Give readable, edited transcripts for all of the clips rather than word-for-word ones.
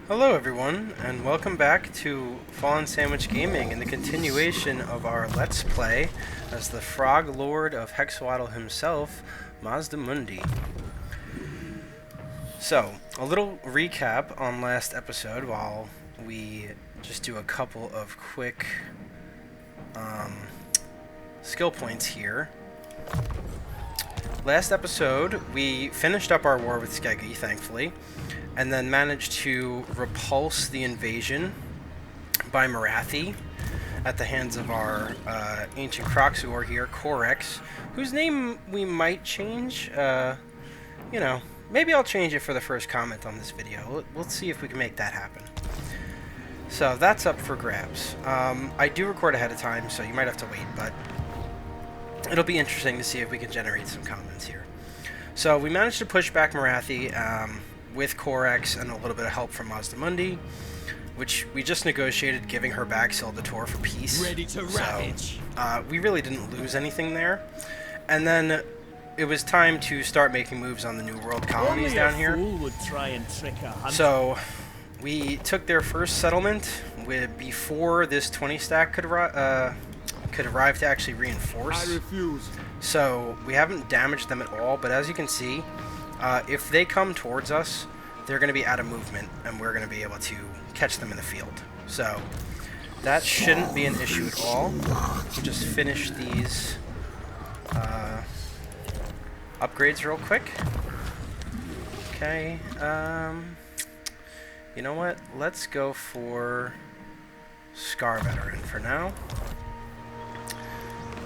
Hello everyone, and welcome back to Fallen Sandwich Gaming and the continuation of our Let's Play as the Frog Lord of Hexoatl himself, Mazdamundi. So, a little recap on last episode while we just do a couple of quick skill points here. Last episode, we finished up our war with Skeggy, thankfully, and then managed to repulse the invasion by Marathi at the hands of our ancient Croxuor here, Corex, whose name we might change. You know, maybe I'll change it for the first comment on this video. We'll see if we can make that happen. So that's up for grabs. I do record ahead of time, so you might have to wait, but it'll be interesting to see if we can generate some comments here. So we managed to push back Marathi with Corex and a little bit of help from Mazdamundi, which we just negotiated giving her back Sildator for peace. Ready to ravage. So we really didn't lose anything there. And then it was time to start making moves on the new World Colonies down here. Would try and trick a hunter. So we took their first settlement before this 20 stack could arrive to actually reinforce. I refuse. So we haven't damaged them at all, but as you can see, if they come towards us, they're going to be out of movement, and we're going to be able to catch them in the field. So that shouldn't be an issue at all. We'll just finish these upgrades real quick. Okay, you know what? Let's go for Scar Veteran for now.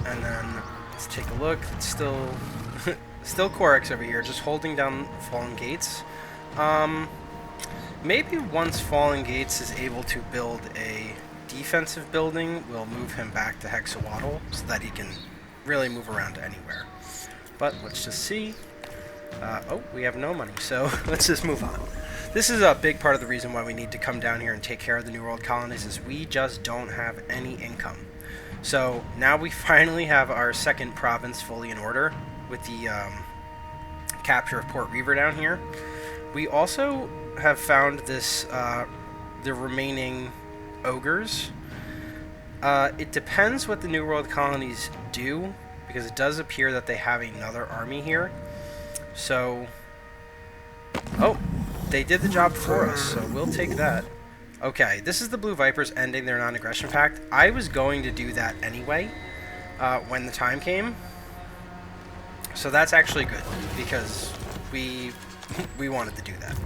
And then let's take a look. It's still Corex over here, just holding down Fallen Gates. Maybe once Fallen Gates is able to build a defensive building, we'll move him back to Hexoatl so that he can really move around anywhere. But let's just see. Oh, we have no money, so let's just move on. This is a big part of the reason why we need to come down here and take care of the New World Colonies, is we just don't have any income. So now we finally have our second province fully in order with the capture of Port Reaver down here. We also have found this the remaining ogres. It depends what the New World Colonies do, because it does appear that they have another army here. So, oh, they did the job for us, so we'll take that. Okay, this is the Blue Vipers ending their non-aggression pact. I was going to do that anyway when the time came. So that's actually good, because we wanted to do that.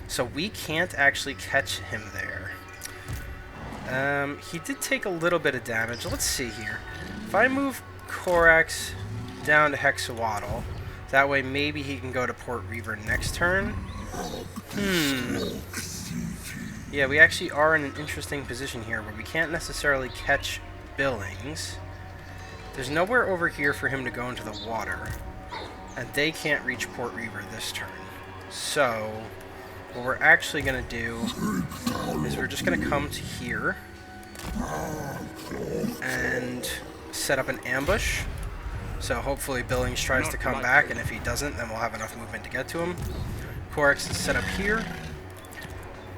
So we can't actually catch him there. He did take a little bit of damage. Let's see here. If I move Corex down to Hexoatl, that way maybe he can go to Port Reaver next turn. Yeah, we actually are in an interesting position here where we can't necessarily catch Billings. There's nowhere over here for him to go into the water, and they can't reach Port Reaver this turn. So what we're actually going to do is we're just going to come to here and set up an ambush. So hopefully Billings tries to come back, and if he doesn't, then we'll have enough movement to get to him. Corex is set up here.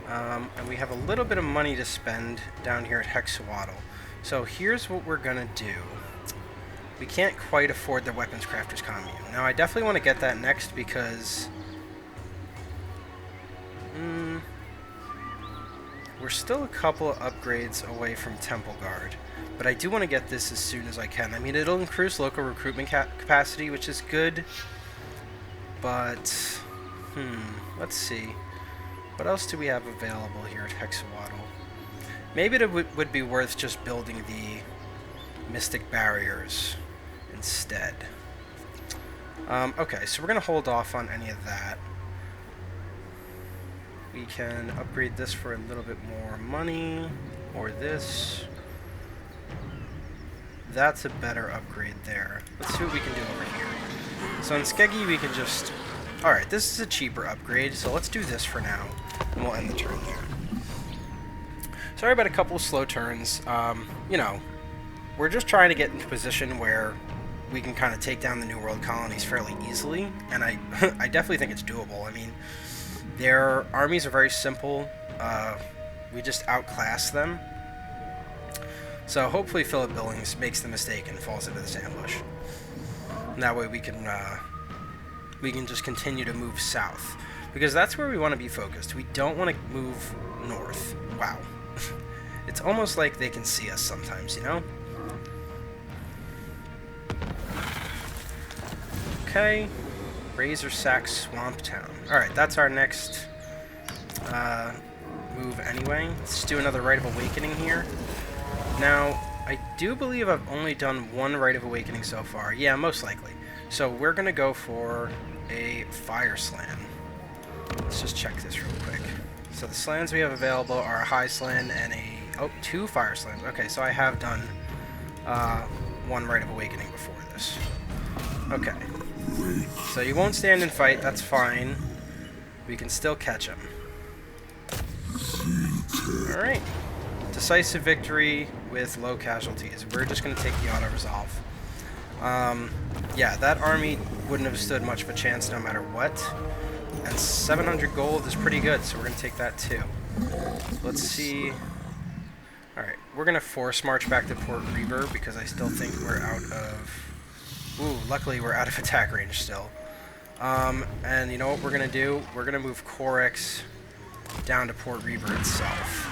And we have a little bit of money to spend down here at Hexoatl. So here's what we're gonna do. We can't quite afford the Weapons Crafters Commune. Now I definitely want to get that next because we're still a couple of upgrades away from Temple Guard. But I do want to get this as soon as I can. I mean, it'll increase local recruitment capacity, which is good. But, let's see. What else do we have available here at Hexoatl? Maybe it would be worth just building the Mystic Barriers instead. Okay, so we're going to hold off on any of that. We can upgrade this for a little bit more money, or this. That's a better upgrade there. Let's see what we can do over here. So in Skeggy we can just... Alright, this is a cheaper upgrade, so let's do this for now, and we'll end the turn there. Sorry about a couple of slow turns. You know, we're just trying to get into a position where we can kind of take down the New World Colonies fairly easily, and I definitely think it's doable. I mean, their armies are very simple. we just outclass them. So hopefully Philip Billings makes the mistake and falls into this ambush. And that way we can just continue to move south, because that's where we want to be focused. We don't want to move north. Wow. It's almost like they can see us sometimes, you know? Okay. Razor Sack Swamp Town. Alright, that's our next move anyway. Let's do another Rite of Awakening here. Now, I do believe I've only done one Rite of Awakening so far. Yeah, most likely. So we're going to go for a Fire Slan. Let's just check this real quick. So the slams we have available are a High Slan and two Fire Slams. Okay, so I have done one Rite of Awakening before this. Okay. So you won't stand and fight, that's fine. We can still catch him. Alright. Decisive victory with low casualties. We're just going to take the auto-resolve. Yeah, that army wouldn't have stood much of a chance no matter what. And 700 gold is pretty good, so we're going to take that too. Let's see. Alright, we're going to force march back to Port Reber because I still think we're out of... Ooh, luckily we're out of attack range still. And you know what we're going to do? We're going to move Corex down to Port Reber itself.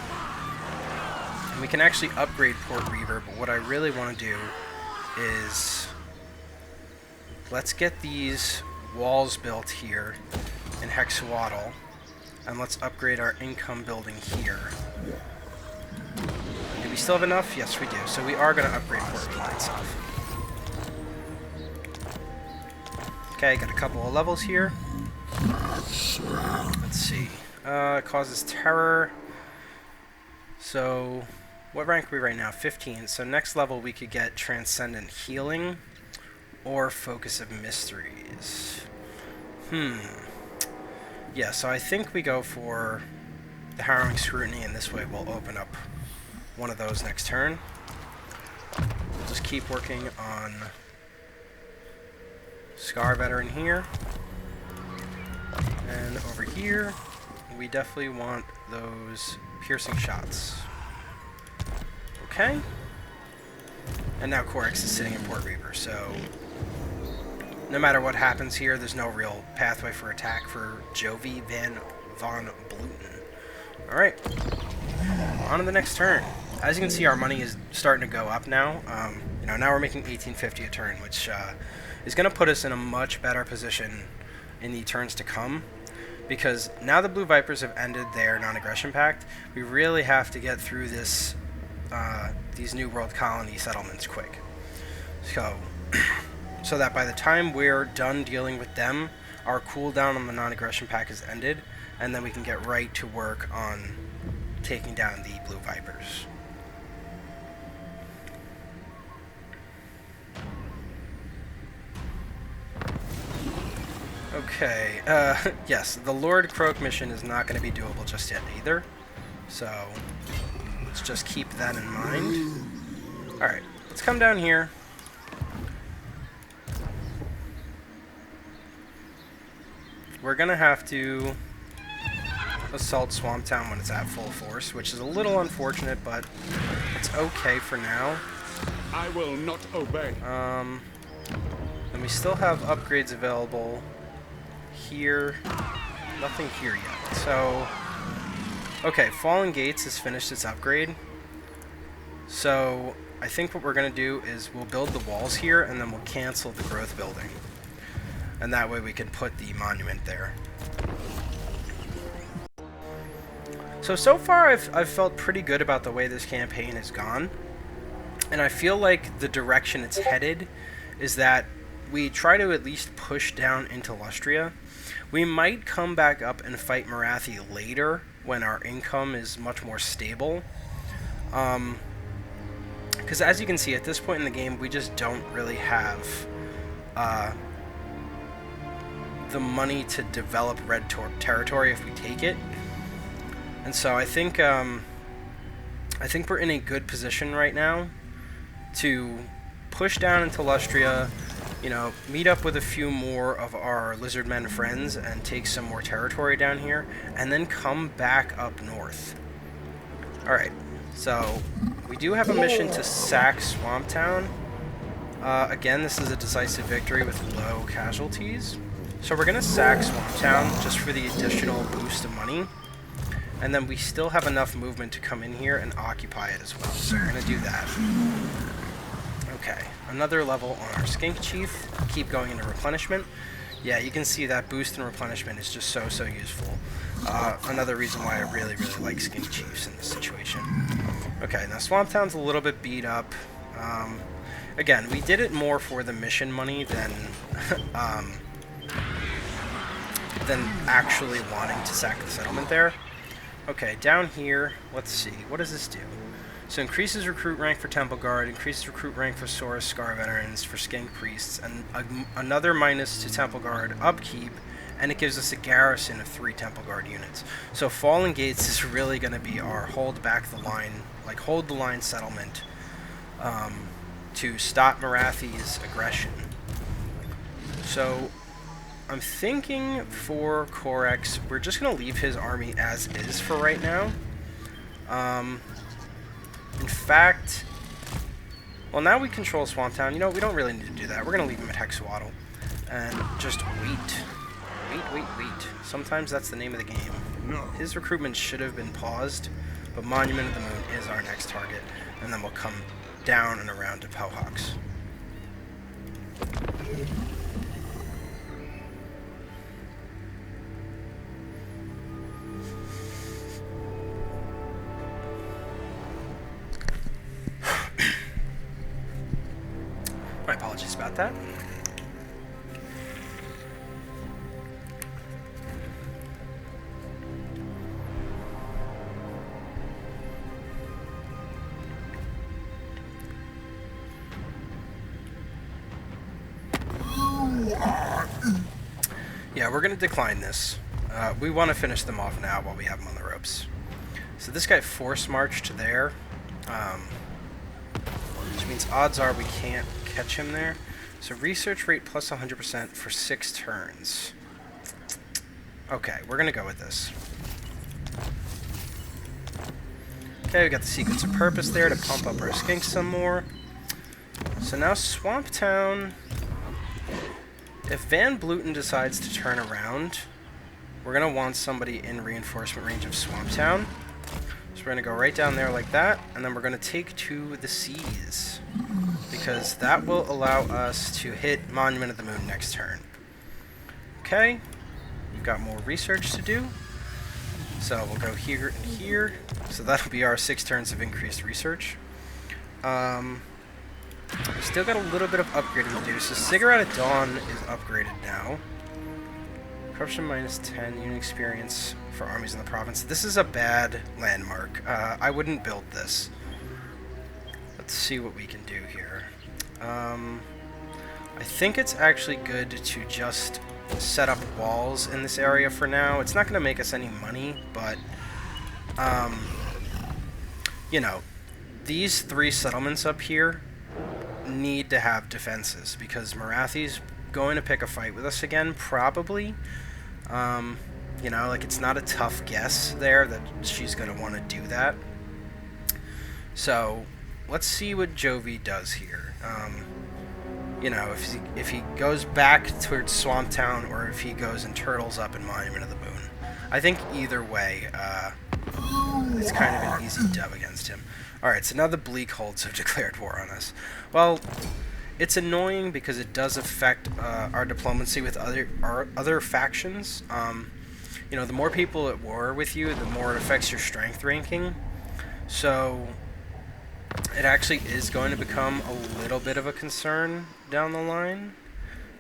And we can actually upgrade Port Reber, but what I really want to do is... Let's get these walls built here in Hexoatl, and let's upgrade our income building here. Do we still have enough? Yes, we do. So we are going to upgrade Port Reber itself. Okay, got a couple of levels here. Let's see. Causes terror. So, what rank are we right now? 15. So next level we could get Transcendent Healing or Focus of Mysteries. Yeah, so I think we go for the Harrowing Scrutiny, and this way we'll open up one of those next turn. We'll just keep working on Scar Veteran here. And over here, we definitely want those piercing shots. Okay. And now Corex is sitting in Port Reber, so no matter what happens here, there's no real pathway for attack for Jovi von Bluten. Alright. On to the next turn. As you can see, our money is starting to go up now. You know, now we're making 1850 a turn, which is going to put us in a much better position in the turns to come. Because now the Blue Vipers have ended their non-aggression pact, we really have to get through this, these new World Colony settlements quick. So that by the time we're done dealing with them, our cooldown on the non-aggression pact is ended, and then we can get right to work on taking down the Blue Vipers. Okay, yes, the Lord Croak mission is not going to be doable just yet either, so let's just keep that in mind. Alright, let's come down here. We're going to have to assault Swamp Town when it's at full force, which is a little unfortunate, but it's okay for now. I will not obey. And we still have upgrades available here. Nothing here yet. So, okay, Fallen Gates has finished its upgrade. So, I think what we're going to do is we'll build the walls here, and then we'll cancel the growth building. And that way we can put the monument there. So far I've felt pretty good about the way this campaign has gone. And I feel like the direction it's headed is that we try to at least push down into Lustria. We might come back up and fight Marathi later when our income is much more stable. Because as you can see, at this point in the game, we just don't really have the money to develop Red territory if we take it. And so I think we're in a good position right now to push down into Lustria, you know, meet up with a few more of our lizardmen friends and take some more territory down here, and then come back up north. Alright, so we do have a mission to sack Swamp Town. Again, this is a decisive victory with low casualties. So we're going to sack Swamp Town just for the additional boost of money. And then we still have enough movement to come in here and occupy it as well. So we're going to do that. Okay, another level on our Skink Chief. Keep going into replenishment. Yeah, you can see that boost in replenishment is just so useful. Another reason why I really like Skink Chiefs in this situation. Okay, now Swamp Town's a little bit beat up. Again, we did it more for the mission money than actually wanting to sack the settlement there. Okay, down here, let's see. What does this do? So increases recruit rank for Temple Guard, increases recruit rank for Saurus Scar Veterans, for Skink Priests, and another minus to Temple Guard upkeep, and it gives us a garrison of 3 Temple Guard units. So Fallen Gates is really going to be our hold back the line, like hold the line settlement to stop Marathi's aggression. So I'm thinking for Corex, we're just going to leave his army as is for right now. In fact, well, now we control Swamp Town. You know, we don't really need to do that. We're going to leave him at Hexoatl and just wait. Wait. Sometimes that's the name of the game. No. His recruitment should have been paused, but Monument of the Moon is our next target, and then we'll come down and around to Pelhawks. My apologies about that. Yeah, we're going to decline this. We want to finish them off now while we have them on the ropes. So this guy force marched there, which means odds are we can't catch him there. So research rate plus 100% for 6 turns. Okay, we're going to go with this. Okay, we got the Sequence of Purpose there to pump up our skinks some more. So now Swamp Town, if Van Bluten decides to turn around, we're going to want somebody in reinforcement range of Swamp Town. So we're going to go right down there like that, and then we're going to take to the seas, because that will allow us to hit Monument of the Moon next turn. Okay, we've got more research to do, so we'll go here and here. So that'll be our 6 turns of increased research. Still got a little bit of upgrading to do. So Cigarette at Dawn is upgraded now. Corruption minus 10, unit experience for armies in the province. This is a bad landmark. I wouldn't build this. Let's see what we can do here. I think it's actually good to just set up walls in this area for now. It's not going to make us any money, but you know, these 3 settlements up here need to have defenses, because Marathi's going to pick a fight with us again, probably. You know, like, it's not a tough guess there that she's going to want to do that. So let's see what Jovi does here. You know, if he goes back towards Swamp Town, or if he goes and turtles up in Monument of the Moon. I think either way, it's kind of an easy dub against him. Alright, so now the Bleak Holds have declared war on us. Well, it's annoying because it does affect our diplomacy with other factions. You know, the more people at war with you, the more it affects your strength ranking. So it actually is going to become a little bit of a concern down the line.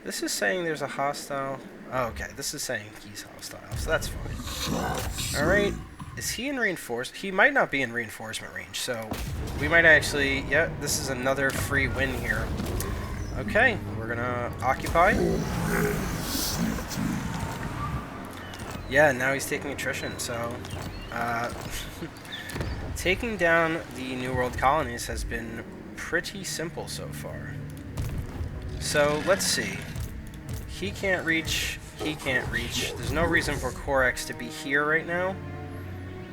This is saying there's a hostile... Oh, okay, this is saying he's hostile, so that's fine. Alright. Is he in reinforcement? He might not be in reinforcement range, so we might actually... Yeah, this is another free win here. Okay, we're gonna occupy. Yeah, now he's taking attrition, so... taking down the New World Colonies has been pretty simple so far. So, let's see. He can't reach. He can't reach. There's no reason for Corex to be here right now.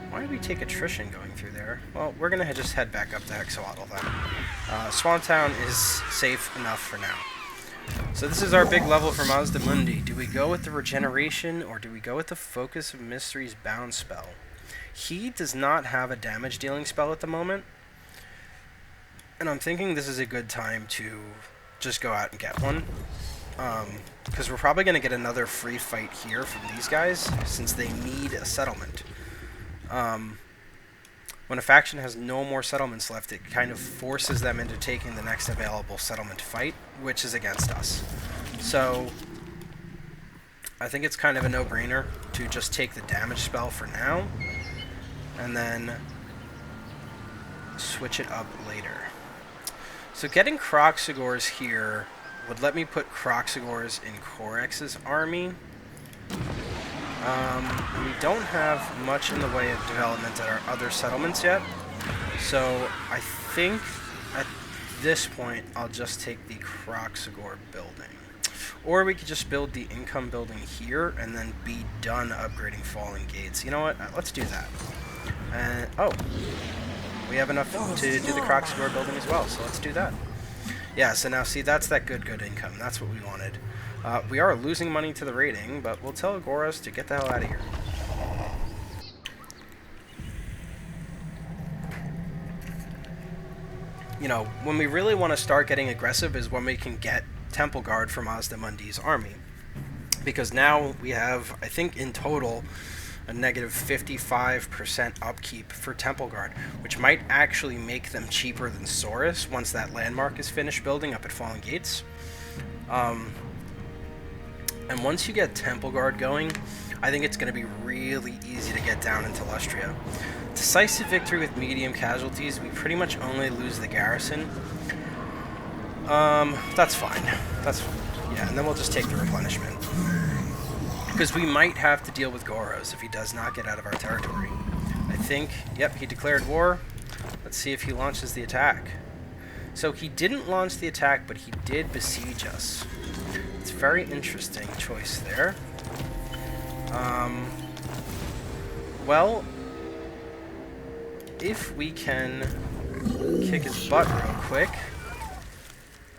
Why did we take attrition going through there? Well, we're going to just head back up to Hexoatl then. Swantown is safe enough for now. So this is our big level for Mazdamundi. Do we go with the regeneration or do we go with the Focus of Mysteries bound spell? He does not have a damage dealing spell at the moment. And I'm thinking this is a good time to just go out and get one. Because we're probably going to get another free fight here from these guys since they need a settlement. When a faction has no more settlements left, it kind of forces them into taking the next available settlement fight, which is against us. So, I think it's kind of a no-brainer to just take the damage spell for now, and then switch it up later. So getting Croxagors here would let me put Croxagors in Corex's army. We don't have much in the way of development at our other settlements yet, so I think at this point I'll just take the Croxagor building. Or we could just build the income building here and then be done upgrading Fallen Gates. You know what? Let's do that. And oh, we have enough to do the Croxagor building as well, so let's do that. Yeah, so now see, that's that good income. That's what we wanted. We are losing money to the rating, but we'll tell Agoras to get the hell out of here. You know, when we really want to start getting aggressive is when we can get Temple Guard from Mazdamundi's army. Because now we have, I think in total, a negative 55% upkeep for Temple Guard, which might actually make them cheaper than Saurus once that landmark is finished building up at Fallen Gates. And once you get Temple Guard going, I think it's going to be really easy to get down into Lustria. Decisive victory with medium casualties, we pretty much only lose the garrison. That's fine. Yeah, and then we'll just take the replenishment. Because we might have to deal with Goros if he does not get out of our territory. I think, yep, he declared war. Let's see if he launches the attack. So he didn't launch the attack, but he did besiege us. It's a very interesting choice there. Well, if we can kick his butt real quick,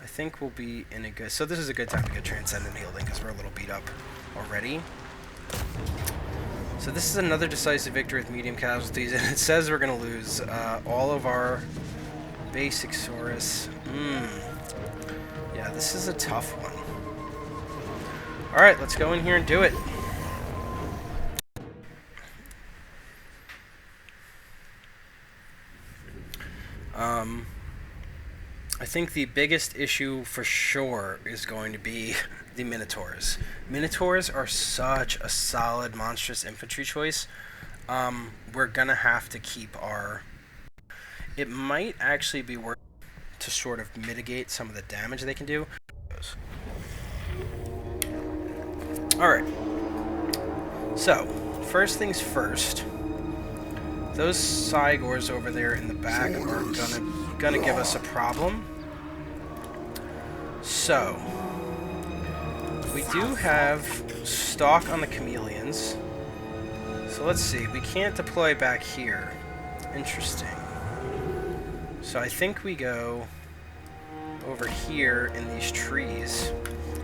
I think we'll be in a good... So this is a good time to get Transcendent Healing, because we're a little beat up already. So this is another decisive victory with medium casualties, and it says we're going to lose all of our basic Saurus. Yeah, this is a tough one. Alright, let's go in here and do it. I think the biggest issue for sure is going to be the Minotaurs. Minotaurs are such a solid monstrous infantry choice. We're gonna have to keep our... It might actually be worth to sort of mitigate some of the damage they can do. Alright. So, first things first. Those Cygors over there in the back are gonna give us a problem. So, we do have stock on the chameleons. So let's see, we can't deploy back here. Interesting. So I think we go over here in these trees,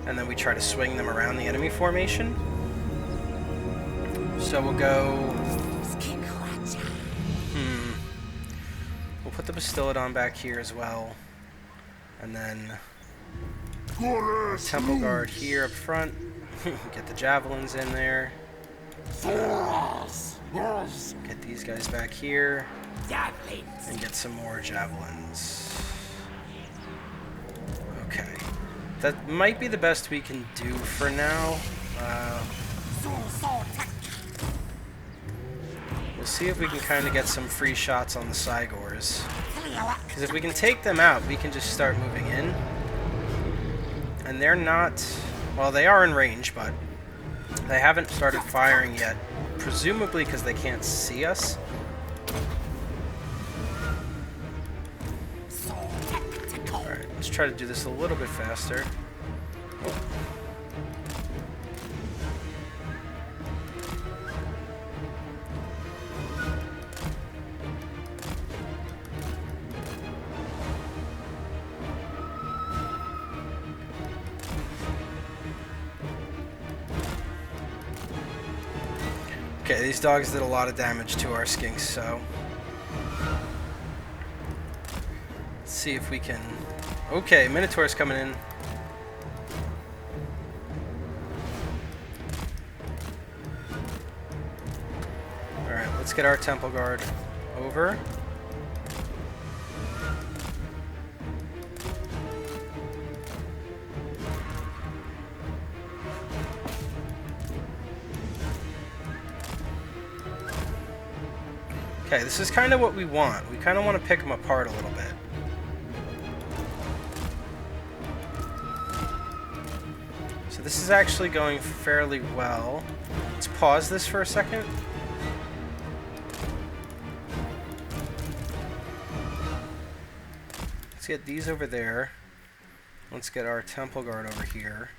and then we try to swing them around the enemy formation. So we'll go... We'll put the Bastillodon back here as well. And then... Temple Guard here up front. Get the Javelins in there. Get these guys back here. And get some more Javelins. Okay. That might be the best we can do for now. We'll see if we can kind of get some free shots on the Cygors. Because if we can take them out, we can just start moving in. And they're not... Well, they are in range, but they haven't started firing yet. Presumably because they can't see us. Alright, let's try to do this a little bit faster. Okay, these dogs did a lot of damage to our skinks, so let's see if we can. Okay, Minotaur's coming in. Alright, let's get our Temple Guard over. Okay, this is kind of what we want. We kind of want to pick them apart a little bit. So this is actually going fairly well. Let's pause this for a second. Let's get these over there. Let's get our Temple Guard over here.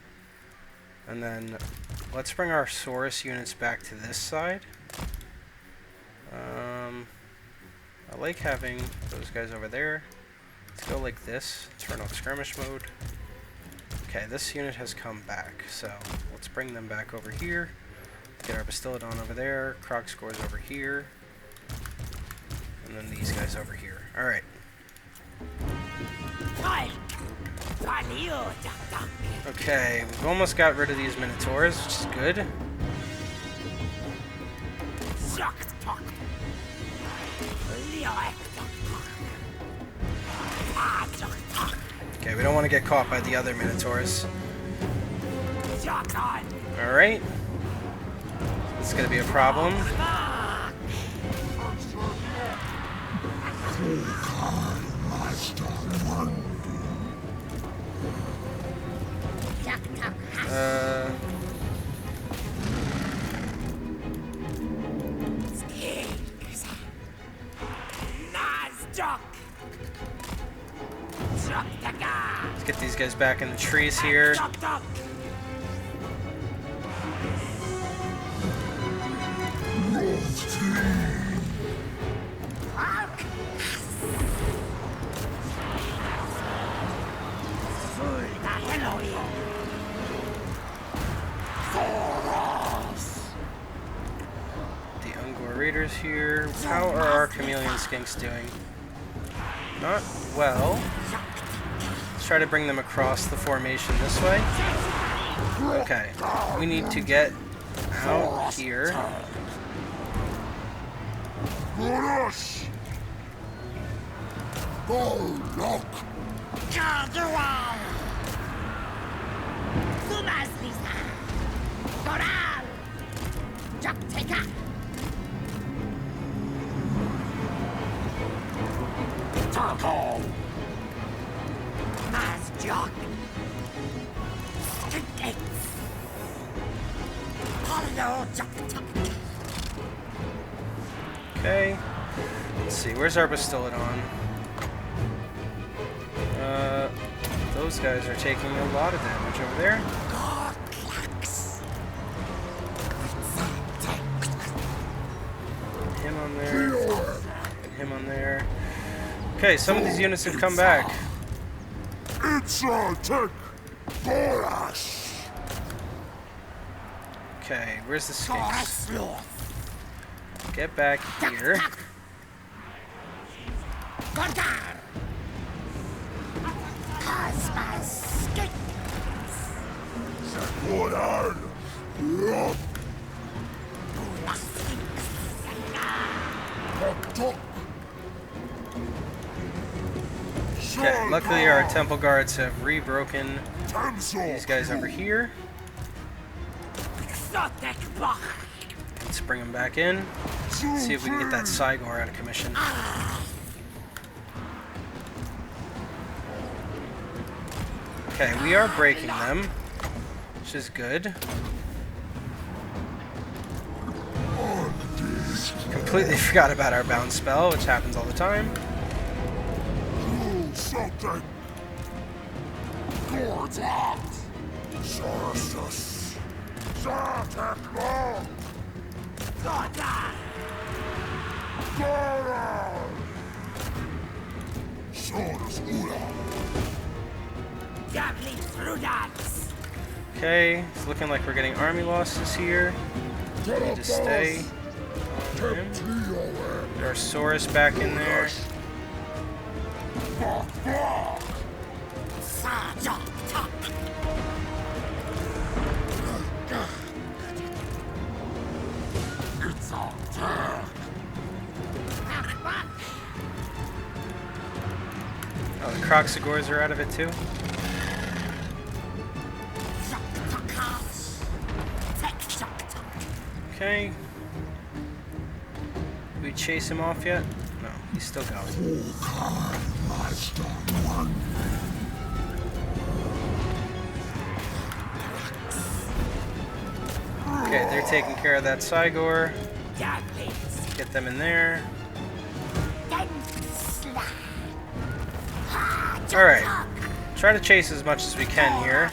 And then let's bring our Saurus units back to this side. I like having those guys over there. Let's go like this. Turn off skirmish mode. Okay, this unit has come back, so let's bring them back over here. Get our Bastiladon over there, Krogscore's over here, and then these guys over here. Alright. Okay, we've almost got rid of these Minotaurs, which is good. Okay, we don't want to get caught by the other Minotaurs. Alright. This is going to be a problem. Let's get these guys back in the trees here. The Ungor Raiders here. How are our chameleon skinks doing? Not well. Let's try to bring them across the formation this way. Okay, we need to get out here. Okay, let's see, where's our Bastiladon? Those guys are taking a lot of damage over there. Him on there, and him on there. Okay, some of these units have come back. Okay, where's the skinks? Get back here. Okay, luckily our temple guards have rebroken these guys over here. Let's bring them back in. See if we can get that Cygor out of commission. Okay, we are breaking them, which is good. Completely forgot about our bounce spell, which happens all the time. Okay, it's looking like we're getting army losses here. We need to stay. Get our Saurus back in there. Oh, the Croxagores are out of it too. Okay. Did we chase him off yet? No, he's still going. Okay, they're taking care of that Cygor. Get them in there. Alright. Try to chase as much as we can here.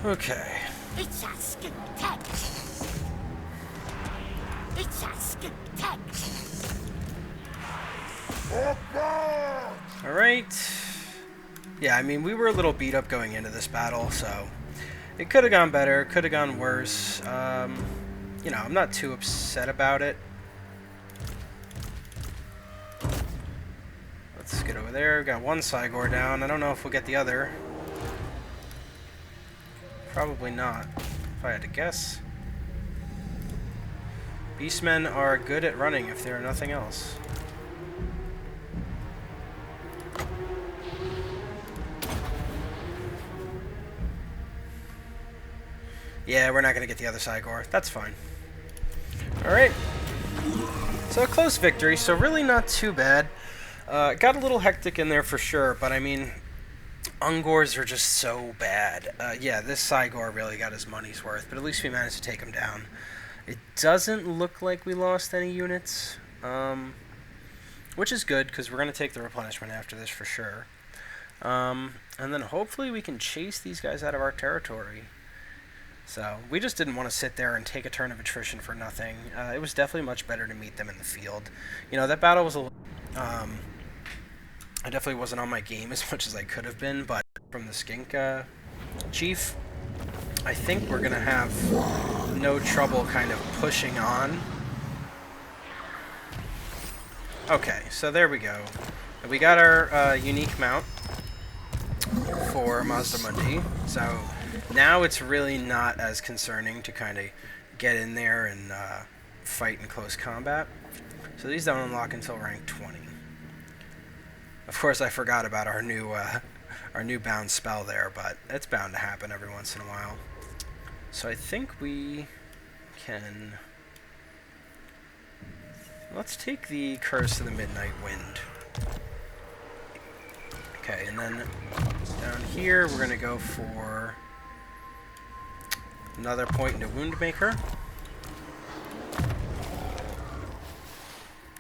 Okay. Alright. Yeah, I mean, we were a little beat up going into this battle, so it could have gone better, could have gone worse. You know, I'm not too upset about it. Let's get over there. Got one Cygor down. I don't know if we'll get the other. Probably not, if I had to guess. Beastmen are good at running, if there are nothing else. Yeah, we're not going to get the other Cygor. That's fine. Alright. So a close victory, so really not too bad. Got a little hectic in there for sure, but I mean, Ungors are just so bad. Yeah, this Cygor really got his money's worth, but at least we managed to take him down. It doesn't look like we lost any units, which is good, because we're going to take the replenishment after this for sure. And then hopefully we can chase these guys out of our territory. So, we just didn't want to sit there and take a turn of attrition for nothing. It was definitely much better to meet them in the field. You know, that battle was a I definitely wasn't on my game as much as I could have been, but from the Skink Chief, I think we're going to have no trouble kind of pushing on. Okay, so there we go. We got our unique mount for Mazdamundi, so now it's really not as concerning to kind of get in there and fight in close combat. So these don't unlock until rank 20. Of course, I forgot about our new bound spell there, but it's bound to happen every once in a while. So I think we can... Let's take the Curse of the Midnight Wind. Okay, and then down here we're going to go for another point into Woundmaker.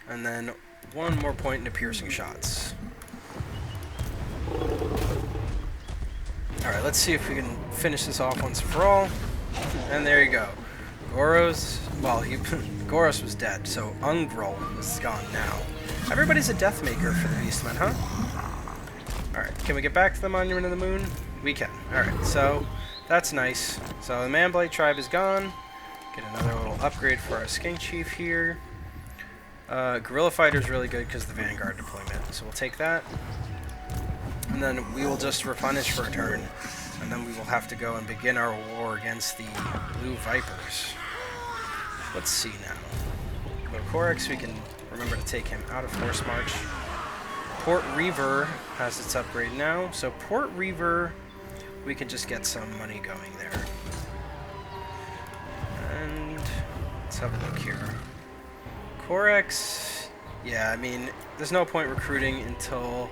And then one more point into Piercing Shots. Alright, let's see if we can finish this off once and for all. And there you go. Goros, well, Goros was dead, so Ungrol is gone now. Everybody's a Deathmaker for the Beastmen, huh? Alright, can we get back to the Monument of the Moon? We can. Alright, so that's nice. So the Manblight tribe is gone. Get another little upgrade for our Skink Chief here. Guerrilla Fighter is really good because of the Vanguard deployment, so we'll take that. And then we will just replenish for a turn, and then we will have to go and begin our war against the Blue Vipers. Let's see now. Go to Corax, we can remember to take him out of Force March. Port Reaver has its upgrade now, so Port Reaver, we can just get some money going there. And let's have a look here. Corax, yeah, I mean, there's no point recruiting until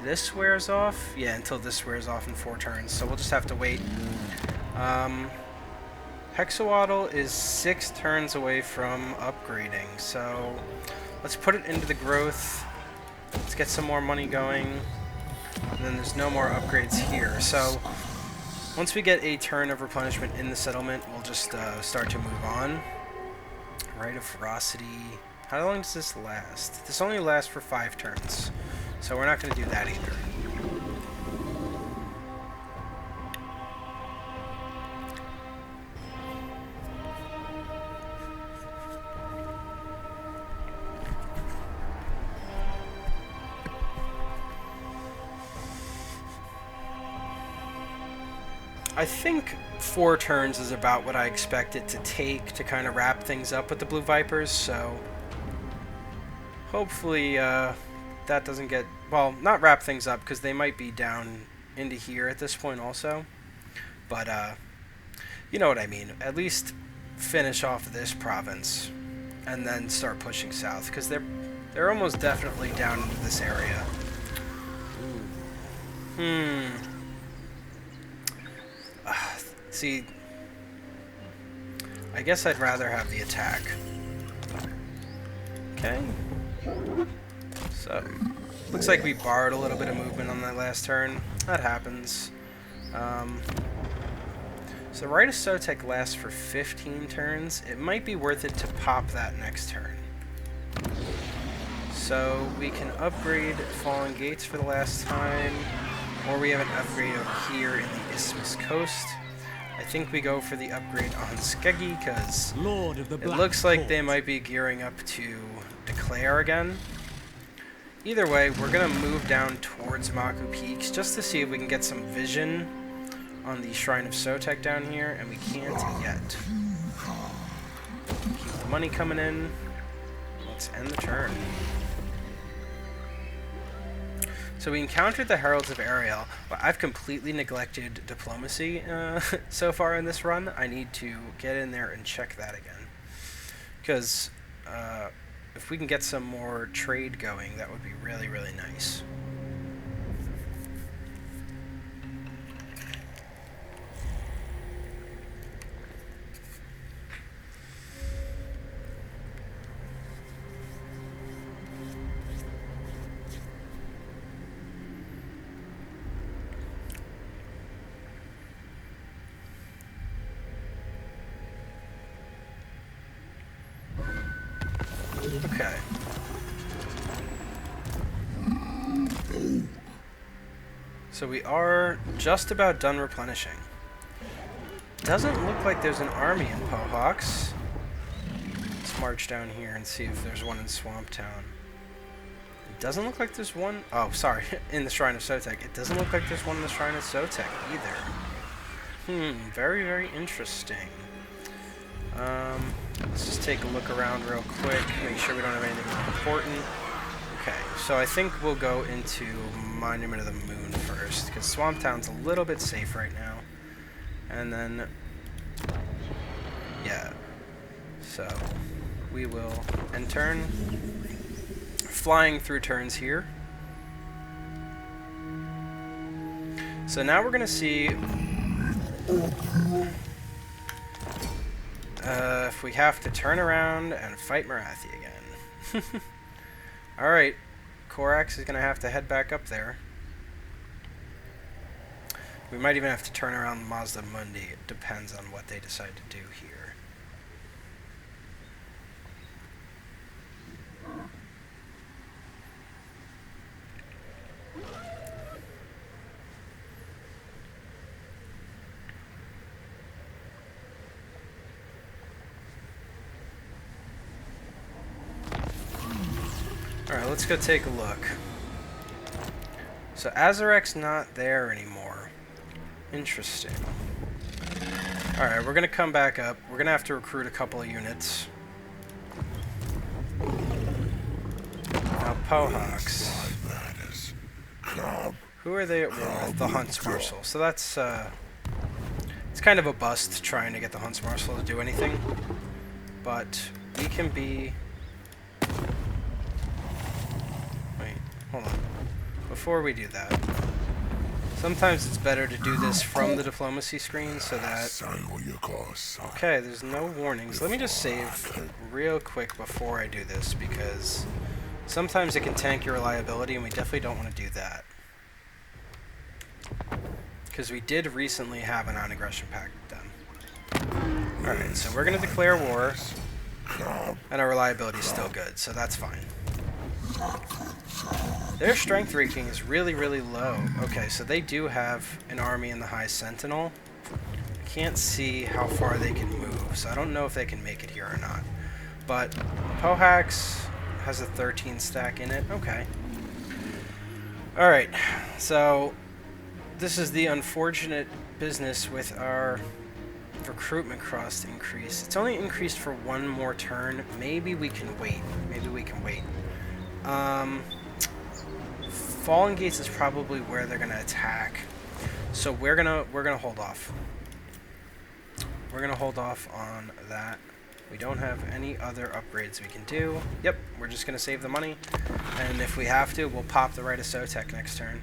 this wears off. Yeah, until this wears off in 4 turns. So we'll just have to wait. Hexoatl is 6 turns away from upgrading. So let's put it into the growth. Let's get some more money going. And then there's no more upgrades here. So once we get a turn of replenishment in the settlement, we'll just start to move on. Rite of Ferocity. How long does this last? This only lasts for 5 turns. So we're not going to do that either. I think 4 turns is about what I expect it to take to kind of wrap things up with the Blue Vipers, so hopefully that doesn't get, well, not wrap things up, because they might be down into here at this point also, but you know what I mean. At least finish off this province and then start pushing south, because they're almost definitely down into this area. See, I guess I'd rather have the attack. Okay. So, looks like we borrowed a little bit of movement on that last turn. That happens. So Rite of Sotek lasts for 15 turns. It might be worth it to pop that next turn. So we can upgrade Fallen Gates for the last time, or we have an upgrade over here in the Isthmus Coast. I think we go for the upgrade on Skeggy, because it looks like they might be gearing up to declare again. Either way, we're going to move down towards Maku Peaks just to see if we can get some vision on the Shrine of Sotek down here, and we can't yet. Keep the money coming in. Let's end the turn. So we encountered the Heralds of Ariel, but I've completely neglected diplomacy so far in this run. I need to get in there and check that again. Because if we can get some more trade going, that would be really, really nice. Okay. So we are just about done replenishing. Doesn't look like there's an army in Pohawks. Let's march down here and see if there's one in Swamp Town. It doesn't look like there's one... Oh, sorry. In the Shrine of Sotek. It doesn't look like there's one in the Shrine of Sotek either. Very, very interesting. Let's just take a look around real quick, make sure we don't have anything important. Okay, so I think we'll go into Monument of the Moon first, because Swamp Town's a little bit safe right now. And then, yeah, so we will end turn, flying through turns here. So now we're going to see if we have to turn around and fight Marathi again. Alright, Korax is going to have to head back up there. We might even have to turn around Mazdamundi. It depends on what they decide to do here. Alright, let's go take a look. So Azarek's not there anymore. Interesting. Alright, we're going to come back up. We're going to have to recruit a couple of units. Now, Pohawks. Who are they at war with? The Hunts Marshal. So that's, it's kind of a bust trying to get the Hunts Marshal to do anything. But we can be... Wait, hold on. before we do that, sometimes it's better to do this from the diplomacy screen so that... Okay, there's no warnings. Let me just save real quick before I do this, because sometimes it can tank your reliability, and we definitely don't want to do that. Because we did recently have a non-aggression pact done. Alright, so we're going to declare war, and our reliability is still good, so that's fine. Their strength rating is really, really low. Okay, so they do have an army in the High Sentinel. I can't see how far they can move, so I don't know if they can make it here or not. But Pohax has a 13 stack in it. Okay. Alright, so this is the unfortunate business with our recruitment cost increase. It's only increased for one more turn. Maybe we can wait. Maybe we can wait. Fallen Gates is probably where they're gonna attack, so we're gonna hold off. We're gonna hold off on that. We don't have any other upgrades we can do. Yep, we're just gonna save the money, and if we have to, we'll pop the Rite of Sotek next turn.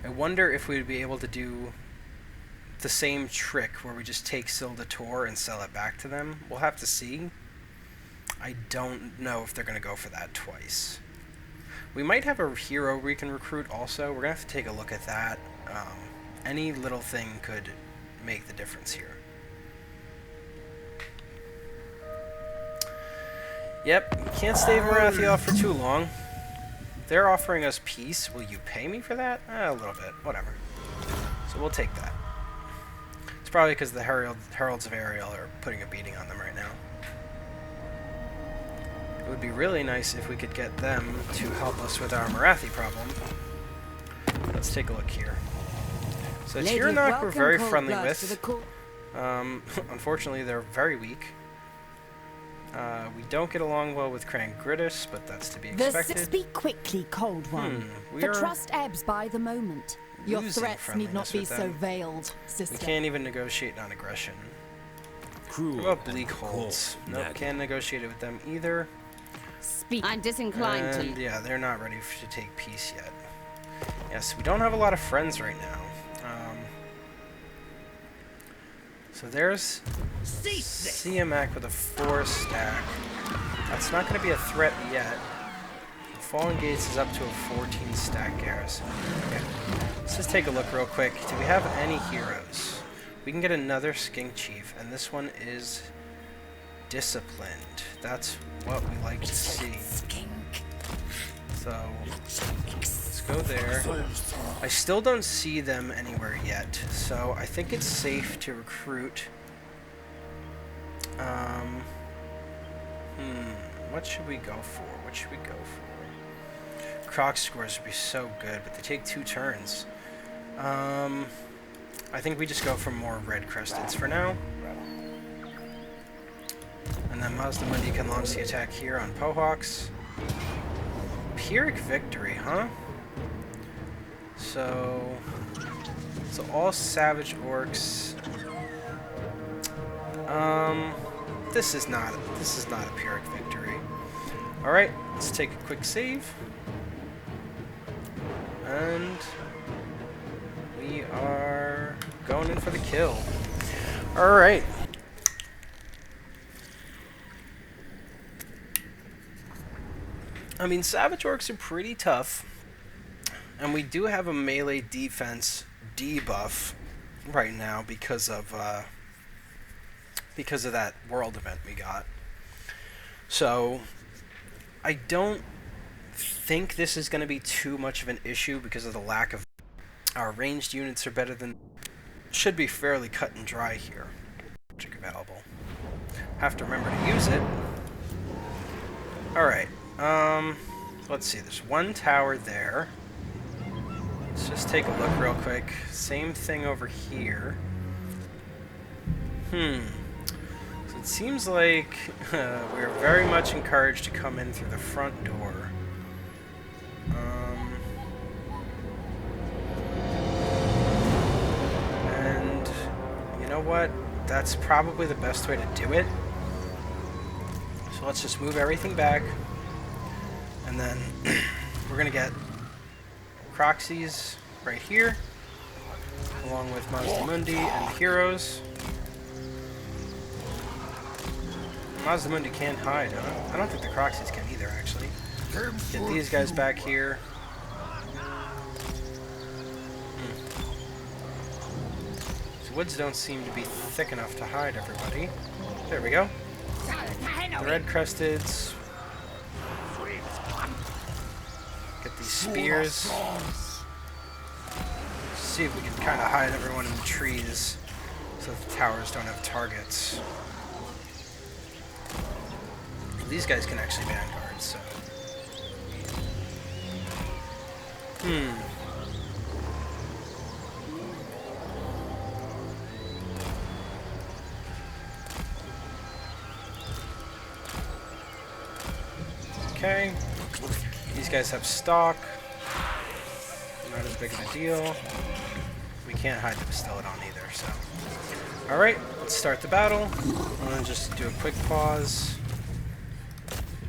I wonder if we would be able to do the same trick where we just take Silda Tor and sell it back to them. We'll have to see. I don't know if they're going to go for that twice. We might have a hero we can recruit also. We're going to have to take a look at that. Any little thing could make the difference here. Yep, can't stay Marathioff for too long. They're offering us peace. Will you pay me for that? A little bit. Whatever. So we'll take that. It's probably because the Heralds of Ariel are putting a beating on them right now. It would be really nice if we could get them to help us with our Marathi problem. Let's take a look here. So Tirnak we're very friendly with. Unfortunately, they're very weak. We don't get along well with Krangritis, but that's to be expected. Speak quickly, Cold One. The trust ebbs by the moment. Your threats need not be so veiled, sister. We can't even negotiate non-aggression. What about Bleak Holds? Nope, can't negotiate it with them either. Speak. I'm disinclined to. Yeah, they're not ready to take peace yet. Yes, we don't have a lot of friends right now. So there's CMAC with a 4 stack. That's not going to be a threat yet. Fallen Gates is up to a 14 stack garrison. Okay, let's just take a look real quick. Do we have any heroes? We can get another Skink Chief, and this one is disciplined. That's what we like to see. So let's go there. I still don't see them anywhere yet, so I think it's safe to recruit. What should we go for? What should we go for? Croc scores would be so good, but they take 2 turns. I think we just go for more red cresteds for now. And then Mazdamundi can launch the attack here on Pohawks. Pyrrhic Victory, huh? So all Savage Orcs. This is not a Pyrrhic Victory. All right, let's take a quick save, and we are going in for the kill. All right. I mean, Savage Orcs are pretty tough, and we do have a melee defense debuff right now because of that world event we got. So I don't think this is going to be too much of an issue because of the lack of our ranged units are better than should be fairly cut and dry here. Magic available. Have to remember to use it. All right. Let's see. There's one tower there. Let's just take a look real quick. Same thing over here. So it seems like we're very much encouraged to come in through the front door. And you know what? That's probably the best way to do it. So let's just move everything back. And then we're gonna get Croxies right here, along with Mazdamundi and the heroes. Mazdamundi can't hide. I don't think the Croxies can either, actually. Get these guys back here. The woods don't seem to be thick enough to hide everybody. There we go. The red-cresteds. Get these spears. See if we can kind of hide everyone in the trees so that the towers don't have targets. These guys can actually vanguard, so... Okay. These guys have stock. Not as big of a deal. We can't hide the Bastillodon either, so... Alright, let's start the battle. I'm gonna just do a quick pause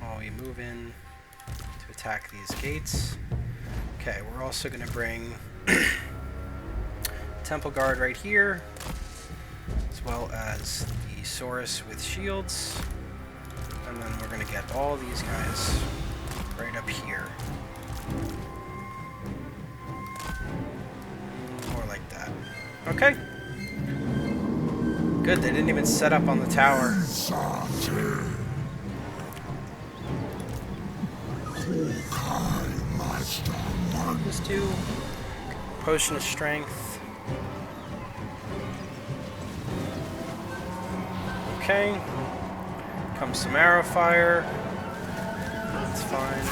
while we move in to attack these gates. Okay, we're also gonna bring Temple Guard right here, as well as the Saurus with shields. And then we're gonna get all these guys right up here. More like that. Okay. Good, they didn't even set up on the tower. Let's do Potion of Strength. Okay. Comes some arrow fire. That's fine.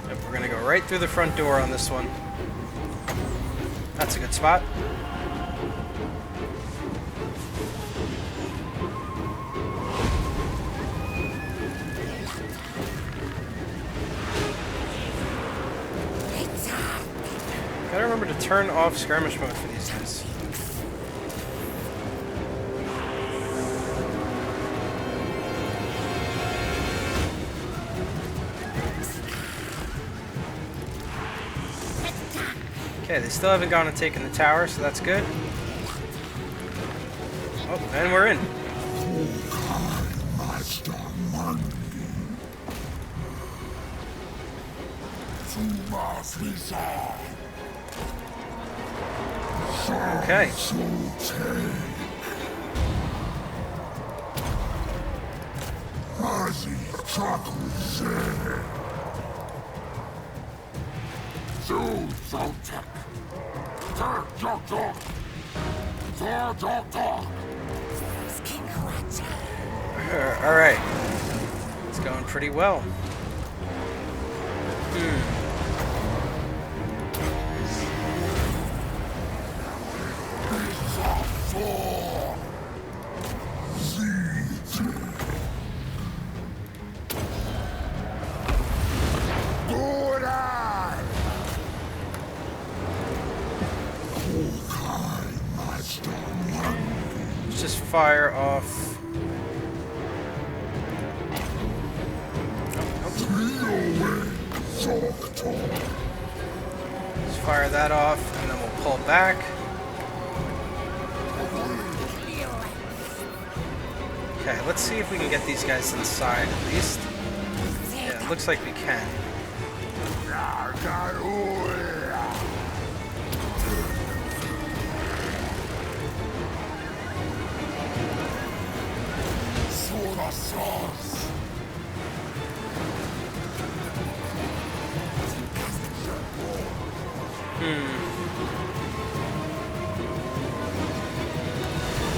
Yep, we're gonna go right through the front door on this one. That's a good spot. Gotta remember to turn off skirmish mode for these guys. Okay, they still haven't gone and taken the tower, so that's good. Oh, and we're in. Okay. Alright. It's going pretty well. Let's just fire off. Let's fire that off, and then we'll pull back. Okay, let's see if we can get these guys inside at least. Yeah, it looks like we can.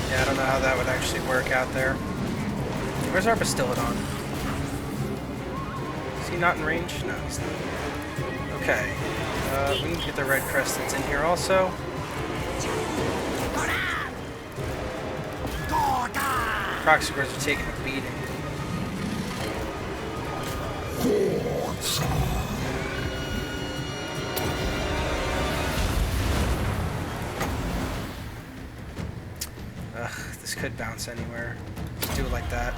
Yeah, I don't know how that would actually work out there. Where's our Bastillodon? Is he not in range? No, he's not. Okay. We need to get the red cresteds in here also. Proxybirds are taking a beating. Ugh, this could bounce anywhere. do it like that.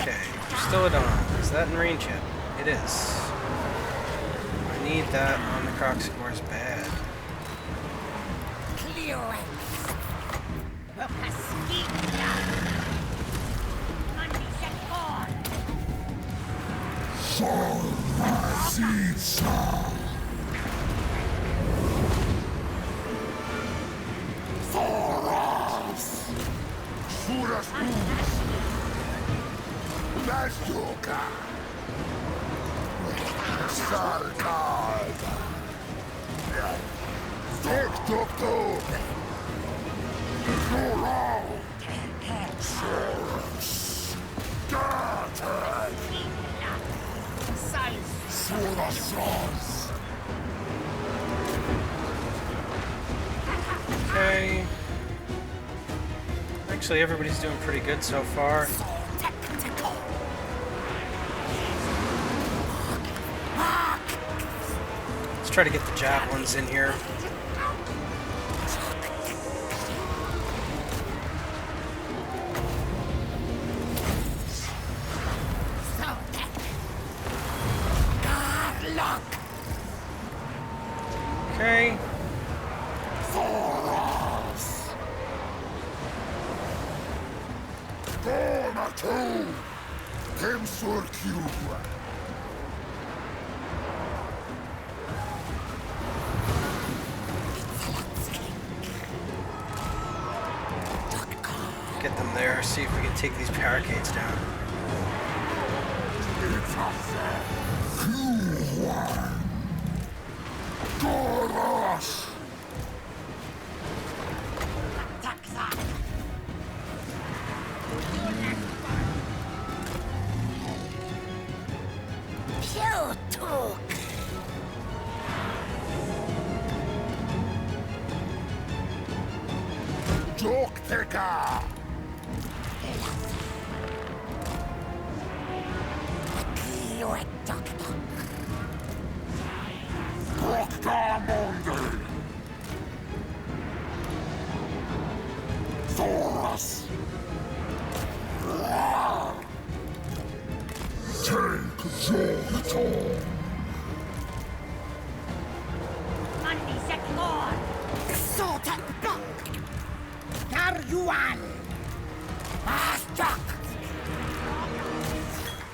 Okay, still at on. Is that in range yet? It is. I need that on the Croxigores bad. Okay. Actually, everybody's doing pretty good so far. Let's try to get the javelins in here. Okay. Get them there, see if we can take these barricades down.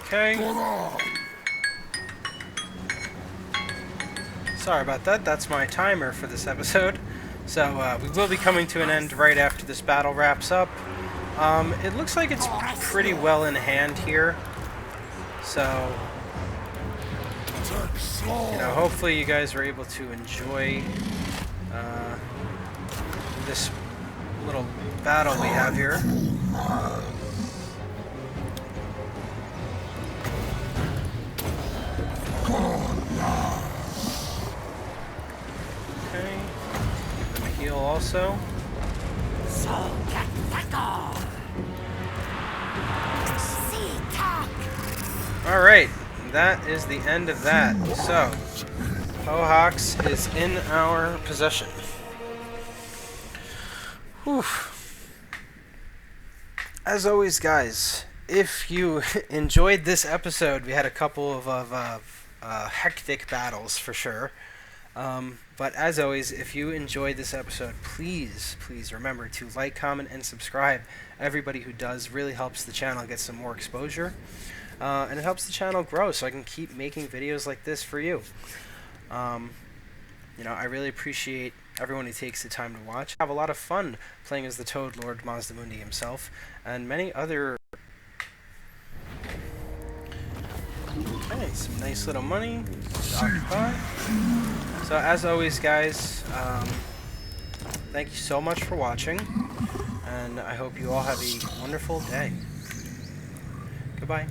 Okay. Sorry about that. That's my timer for this episode. So we will be coming to an end right after this battle wraps up. It looks like it's pretty well in hand here. So, you know, hopefully you guys are able to enjoy this little battle we have here. Okay, give them a heal also. Alright, that is the end of that. So, Hohax is in our possession. Whew. As always, guys, if you enjoyed this episode, we had a couple of hectic battles for sure. But as always, if you enjoyed this episode, please remember to like, comment, and subscribe. Everybody who does really helps the channel get some more exposure. And it helps the channel grow so I can keep making videos like this for you. You know, I really appreciate everyone who takes the time to watch. I have a lot of fun playing as the Toad Lord Mazdamundi himself, and many other... Okay, some nice little money to occupy. So as always, guys, thank you so much for watching, and I hope you all have a wonderful day. Goodbye.